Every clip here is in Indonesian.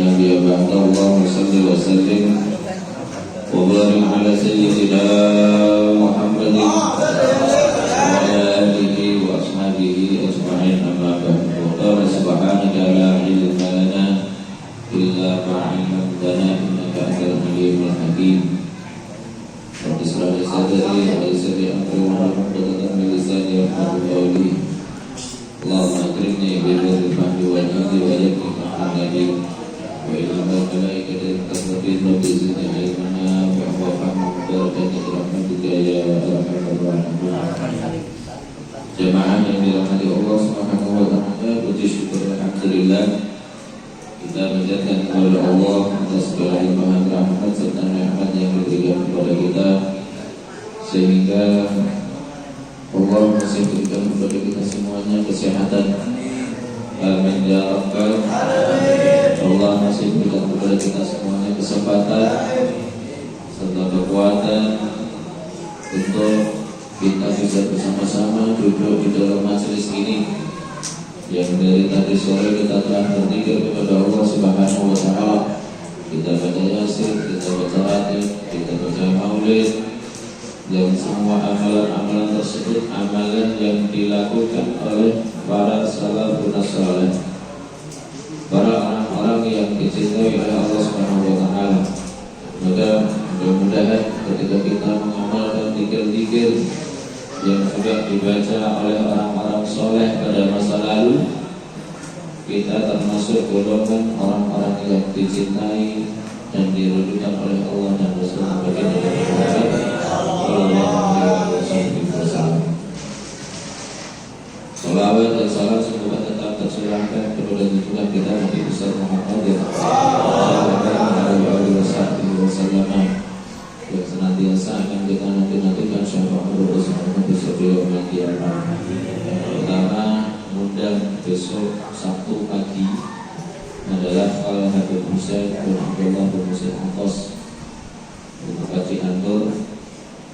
نبي بعد اللهم صل وسلم وبارك على سيدنا محمد وعلى آله وأصحابه أجمعين أما بعد وقال سبحانك لا علم لنا إلا ما علمتنا إنك أنت العليم الحكيم رب اشرح لي صدري ويسر لي أمري واحلل عقدة من لساني يفقهوا قولي اللهم أكرمني ببر الفهم والعلم ويكفي محمدي وإلى الملائكة المقربين رب زدني علما وفهما وبركة برحمتك يا أرحم الراحمين. Jamaah yang dirahmati Allah Subhanahu wa taala, puji syukur alhamdulillah kita menjadikan kepada Allah atas segala limpahan rahmat serta nikmat yang diberikan kepada kita, sehingga Allah masih berikan kepada kita semuanya kesehatan. Amin ya rabbal alamin. Allah masih berikan kepada kita semuanya kesempatan serta kekuatan untuk kita bisa bersama-sama duduk di dalam majelis ini yang dari tadi sore kita telah berzikir kepada Allah Subhanahu wa taala. Kita baca Yasin, kita baca Ratib, kita baca Maulid, yang semua amalan-amalan tersebut amalan yang dilakukan oleh para salafun saleh, para orang-orang yang dicintai oleh Allah Subhanahu wa taala. Maka mudah-mudahan ketika kita mengamalkan zikir-zikir yang sudah dibaca oleh orang-orang soleh pada masa lalu, kita termasuk golongan orang-orang yang dicintai dan diridhoi oleh Allah dan Rasulullah baginda Muhammad sallallahu alaihi wasallam. Salawat dan salam semoga tetap tercurahkan kepada junjungan kita Nabi besar Muhammad sallallahu alaihi wasallam yang senantiasa akan kita nanti-nantikan syafaat Rasulullah besok beliau nanti pertama undang besok Sabtu pagi adalah Al Habib Husain bin Abdullah bin Husain Atos untuk kaji antur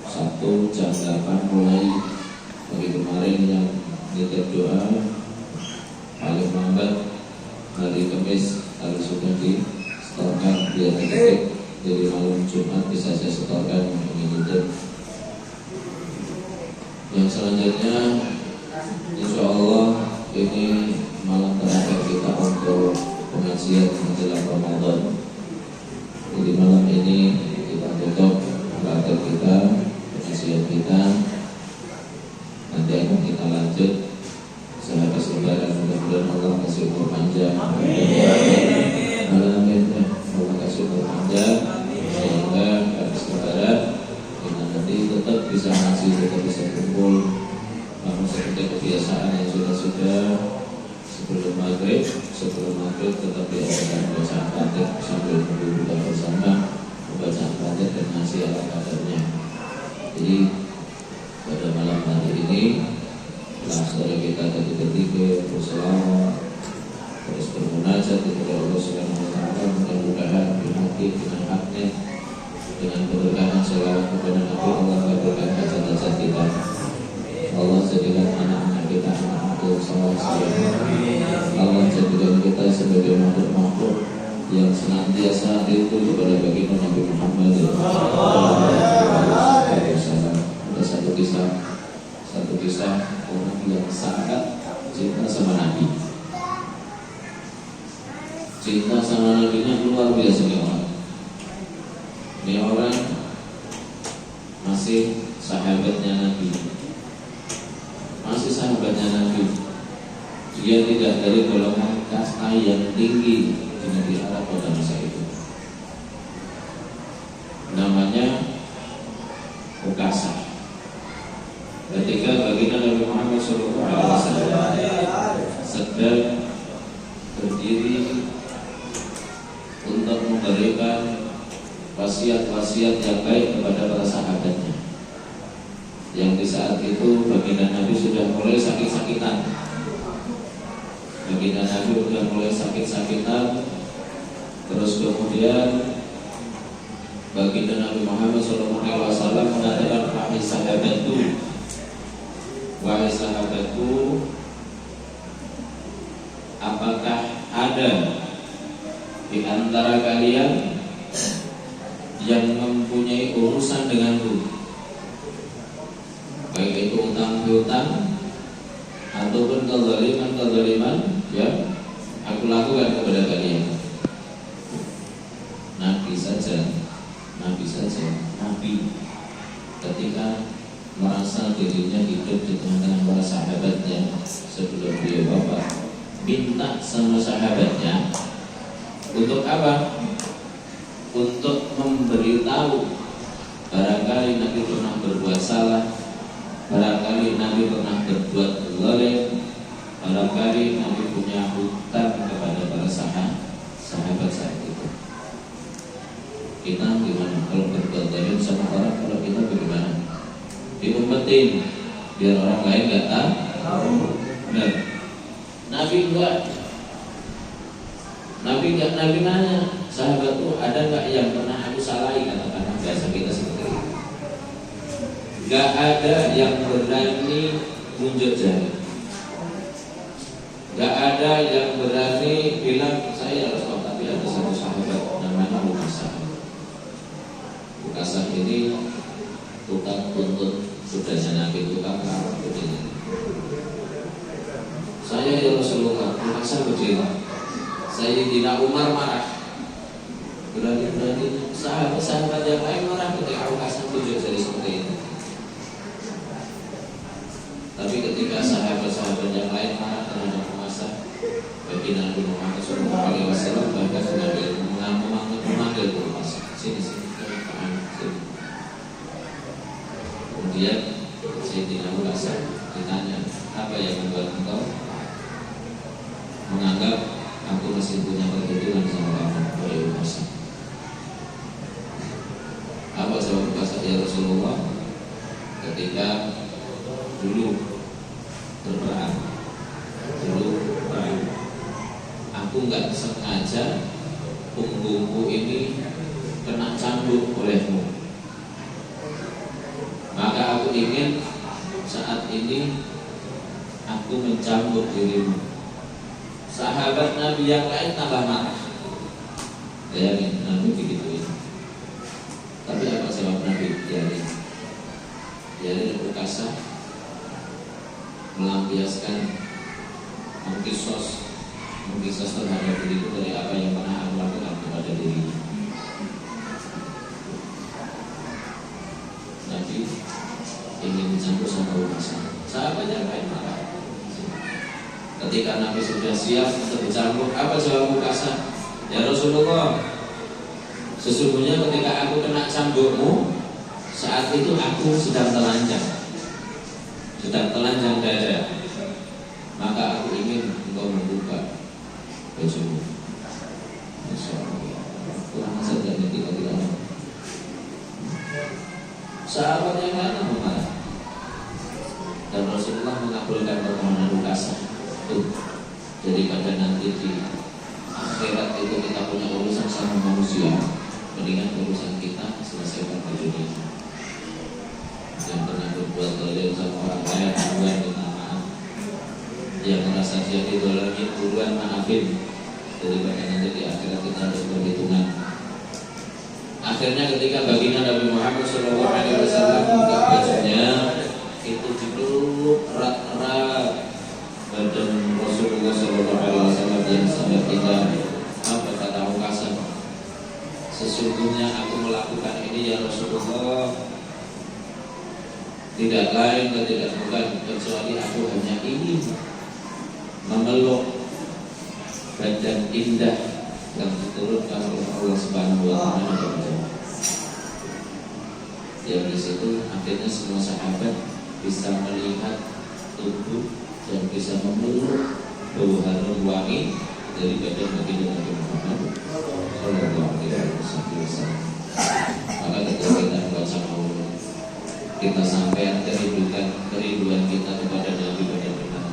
Sabtu jam 8 mulai. Bagi kemarin yang nitip doa paling lambat hari Kamis harus sudah disetorkan biar detik. Jadi malam Jumat bisa saya setorkan ini gitu. Yang selanjutnya insya Allah ini malam terakhir kita untuk pengajian menjelang Ramadan. Jadi malam ini kita tutup praktek kita, pengajian kita. Nanti akan kita lanjut sehabis lebaran. Mudah-mudahan Allah kasih umur panjang. Amin. Allah kasih umur panjang sehingga habis lebaran kita nanti tetap bisa ngaji, tetap bisa kumpul. Namun seperti kebiasaan yang sudah sebelum maghrib tetap diadakan bacaan Fatihah sambil berbuka bersama, membaca Fatihah dan ngaji ala kadarnya. Jadi pada malam hari ini setelah saudara kita tadi bertiga berselawat terus bermunajat kepada Allah Subhanahu wa taala, mudah-mudahan dengan haknya, dengan berkahan selawat kepada Nabi, Allah kabulkan hajat-hajat kita. Allah jadikan anak-anak kita anak-anak saleh. Allah jadikan kita sebagai makhluk-makhluk yang senantiasa rindu kepada baginda Nabi Muhammad sallallahu alaihi wasallam. Ada satu kisah orang yang sangat cinta sama Nabi. Cinta sama Nabi-nya luar biasa nih orang. Ini orang masih sahabatnya Nabi, masih sahabatnya Nabi. Dia tidak dari golongan kasta yang tinggi di negeri Arab pada masa itu. Namanya Ukasah. Ketika baginda Nabi Muhammad SAW sedang berdiri untuk memberikan wasiat-wasiat yang baik kepada para sahabatnya, yang di saat itu baginda Nabi sudah mulai sakit-sakitan. Baginda Nabi sudah mulai sakit-sakitan. Terus kemudian baginda Nabi Muhammad SAW mengatakan, wahai sahabatku, apakah ada di antara kalian yang mempunyai urusan denganku, baik itu utang piutang ataupun kezaliman ya, aku lakukan kepada kalian. Nabi ketika merasa dirinya hidup di tengah-tengah para sahabatnya sebelum beliau wafat, minta sama sahabatnya untuk apa? Untuk memberitahu barangkali Nabi pernah berbuat salah, barangkali Nabi pernah berbuat zalim, barangkali Nabi punya hutang kepada para sahabat saat itu. Kita gimana kalau berbuat zalim sama orang? Kalau kita bagaimana? Diumpetin biar orang lain nggak tahu. Nah, Nabi nanya sahabat tuh, ada nggak yang pernah aku salahi? Katakanlah biasa kita seperti itu. Nggak ada yang berani munjuk jari. Nggak ada yang berani bilang saya harus tahu. Tapi ada satu sahabat namanya Bukasah ini tukang tuntut sudahnya Nabi, tukang karam begini. Saya ya Rasulullah, Bukasah begini. Sayyidina Umar marah. Berani sahabat-sahabat yang lain marah ketika Bukasah tunjuk jadi seperti itu. Tapi ketika sahabat-sahabat yang lain marah terhadap Bukasah, baginda Nabi Muhammad SAW bahkan memanggil Bukasah, sini. Kemudian Sayyidina Bukasah ditanya, apa yang membuat engkau menganggap aku masih punya perhitungan sama kamu, wahai Bukasah? Apa jawab Bukasah? Ya Rasulullah, ketika dulu perang, aku nggak sengaja punggungku ini kena cambuk olehmu, maka aku ingin saat ini aku mencambuk dirimu. Sahabat Nabi yang lain tambah marah. Bayangin Nabi begitu. Tapi apa jawab Nabi? Biarin Bukasah melampiaskan mengkisos terhadap diriku dari apa yang pernah aku lakukan kepada dirinya. Nabi ingin mencampur sama Bukasah. Sahabat yang lain marah. Ketika Nabi sudah siap untuk bercampur, apa jawab Bukasah? Ya Rasulullah, sesungguhnya ketika aku kena cambukmu, saat itu aku sedang telanjang dada, maka aku ingin engkau membuka bajumu. Kurang saja kita tidak. Sahabat yang lain marah, dan Rasulullah mengabulkan permohonan Bukasah. Jadi pada nanti di akhirat itu kita punya urusan sama manusia, mendingan urusan kita selesaikan di dunia. Yang pernah berbuat zalim sama orang lain, duluan minta maaf. Yang merasa dia didolimi, duluan maafin. Daripada nanti di akhirat kita harus berhitungan. Akhirnya ketika baginda Nabi Muhammad SAW buka bajunya, itu dipeluk erat-erat badan Rasulullah SAW yang sangat indah. Apa kata Bukasah? Sesungguhnya aku melakukan ini ya Rasulullah, tidak lain dan tidak bukan kecuali aku hanya ingin memeluk badan indah yang diturunkan oleh Allah Subhanahu wa Ta'ala. Yang di situ akhirnya semua sahabat bisa melihat tubuh dan bisa memeluk bau harum wangi dari badan baginda Nabi Muhammad Sallallahu Alaihi Wasallam. Maka ketika kita membaca maulid, kita sampai kerinduan kita kepada Nabi benar-benar.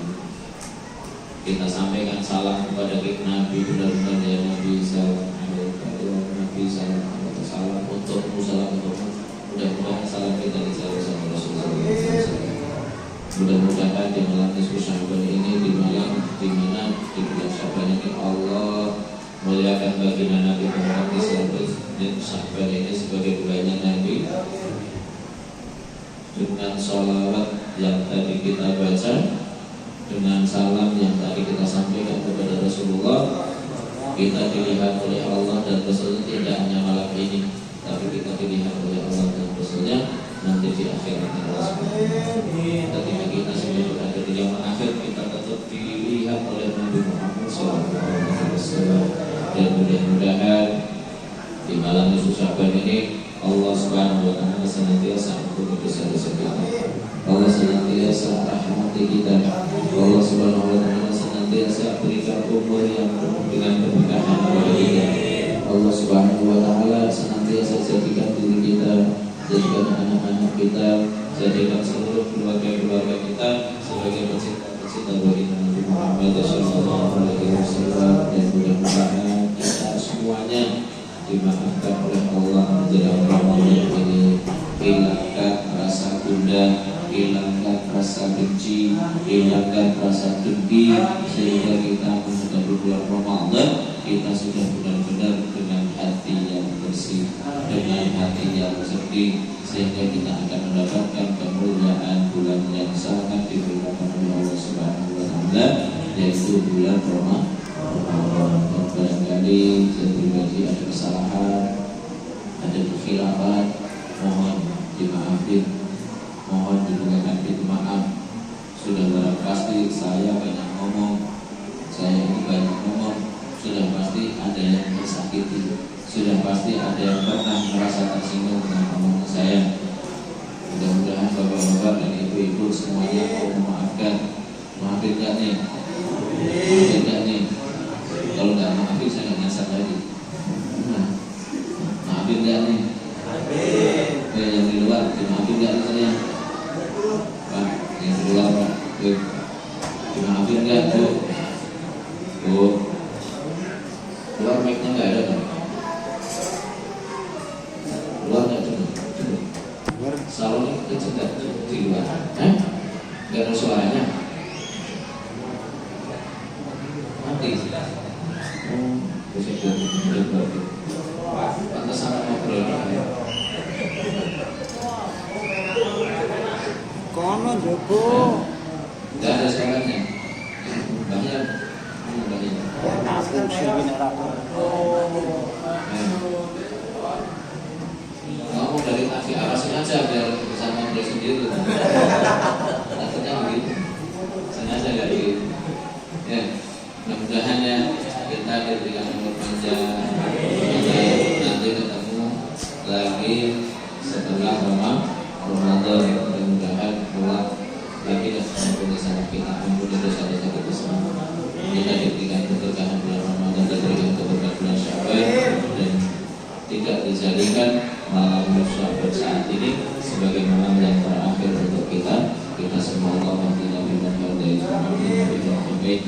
Kita sampaikan salam kepada Nabi benar-benar, ya Nabi salam Nabi salam untukmu, salam untukmu. Mudah-mudahan salam kita dijawab sama Rasulullah SAW. Mudah-mudahan di malam nisfu Sya'ban ini, di malam di mana di bulan Sya'ban ini Allah muliakan menjadikan baginda Nabi Muhammad dan sahabat ini sebagai bulannya Nabi dengan sholawat yang tadi kita baca, dengan salam yang tadi kita sampaikan kepada Rasulullah. Kita dilihat oleh Allah dan Rasulnya tidak hanya malam ini, tapi kita dilihat oleh Allah dan Rasulnya nanti di akhirat Allah. Ketika kita sudah berada di zaman akhir, kita tetap dilihat oleh Nabi Muhammad SAW. Dan mudah-mudahan di malam Nisfu Sya'ban ini Allah Subhanahu wa Ta'ala senantiasa mengampuni dosa-dosa kita. Allah senantiasa rahmati kita. Allah Subhanahu wa Ta'ala senantiasa berikan umur yang penuh dengan keberkahan kepada kita. Allah Subhanahu wa Ta'ala senantiasa jadikan diri kita, jadikan anak-anak kita, jadikan seluruh keluarga-keluarga kita sebagai pecinta baginda Nabi Muhammad sallallahu alaihi wasallam. Dan mudah-mudahan kita semuanya dimaafkan oleh Allah menjelang Ramadan ini. Hilangkan rasa gundah, hilangkan rasa benci, hilangkan rasa dengki, sehingga kita menuju bulan Ramadan kita sudah benar-benar dengan hati yang bersih, dengan hati yang sedih, sehingga kita akan mendapatkan kemuliaan bulan yang sangat dimuliakan oleh Allah Subhanahu wa Ta'ala, yaitu bulan Ramadan. Dan barangkali saya pribadi ada kesalahan, ada kekhilafan, mohon dimaafin, mohon diberikan pintu maaf. Sudah barang pasti saya banyak ngomong, saya ini banyak ngomong, sudah pasti ada yang tersakiti, sudah pasti ada yang pernah merasa tersinggung dengan omongan saya. Mudah-mudahan bapak-bapak dan ibu-ibu semuanya mau memaafkan. Maafin gak nih? Maafin gak nih? Kalau nggak maafin saya nggak nyasar lagi. Maafin gak nih? Yang di luar dimaafin gak nih saya? Pak, yang di luar Pak, dimaafin gak tuh? Tuh, luar mic-nya nggak ada kan? Luar nggak ada. Salonnya kecil nggak di luar? Nggak ada suaranya? Mati. Pantas sangat ngobrol. Kono Joko. Tidak ada suaranya. Banyak. Kamu dari kaki arasin aja biar bisa ngobrol sendiri. Takutnya begitu. Sengaja gak gitu. Ya, mudah-mudahan ya kita diberikan umur panjang. Nanti ketemu lagi setelah Ramadan. Mudah-mudahan pulang lagi dan mengampuni salah kita, mengampuni dosa-dosa kita semua. Kita diberikan keberkahan bulan Ramadan dan diberikan keberkahan bulan Sya'ban, dan tidak dijadikan malam Sya'ban saat ini sebagai malam yang terakhir untuk kita. Kita semua Allah tidak berikan kepada Nabi Muhammad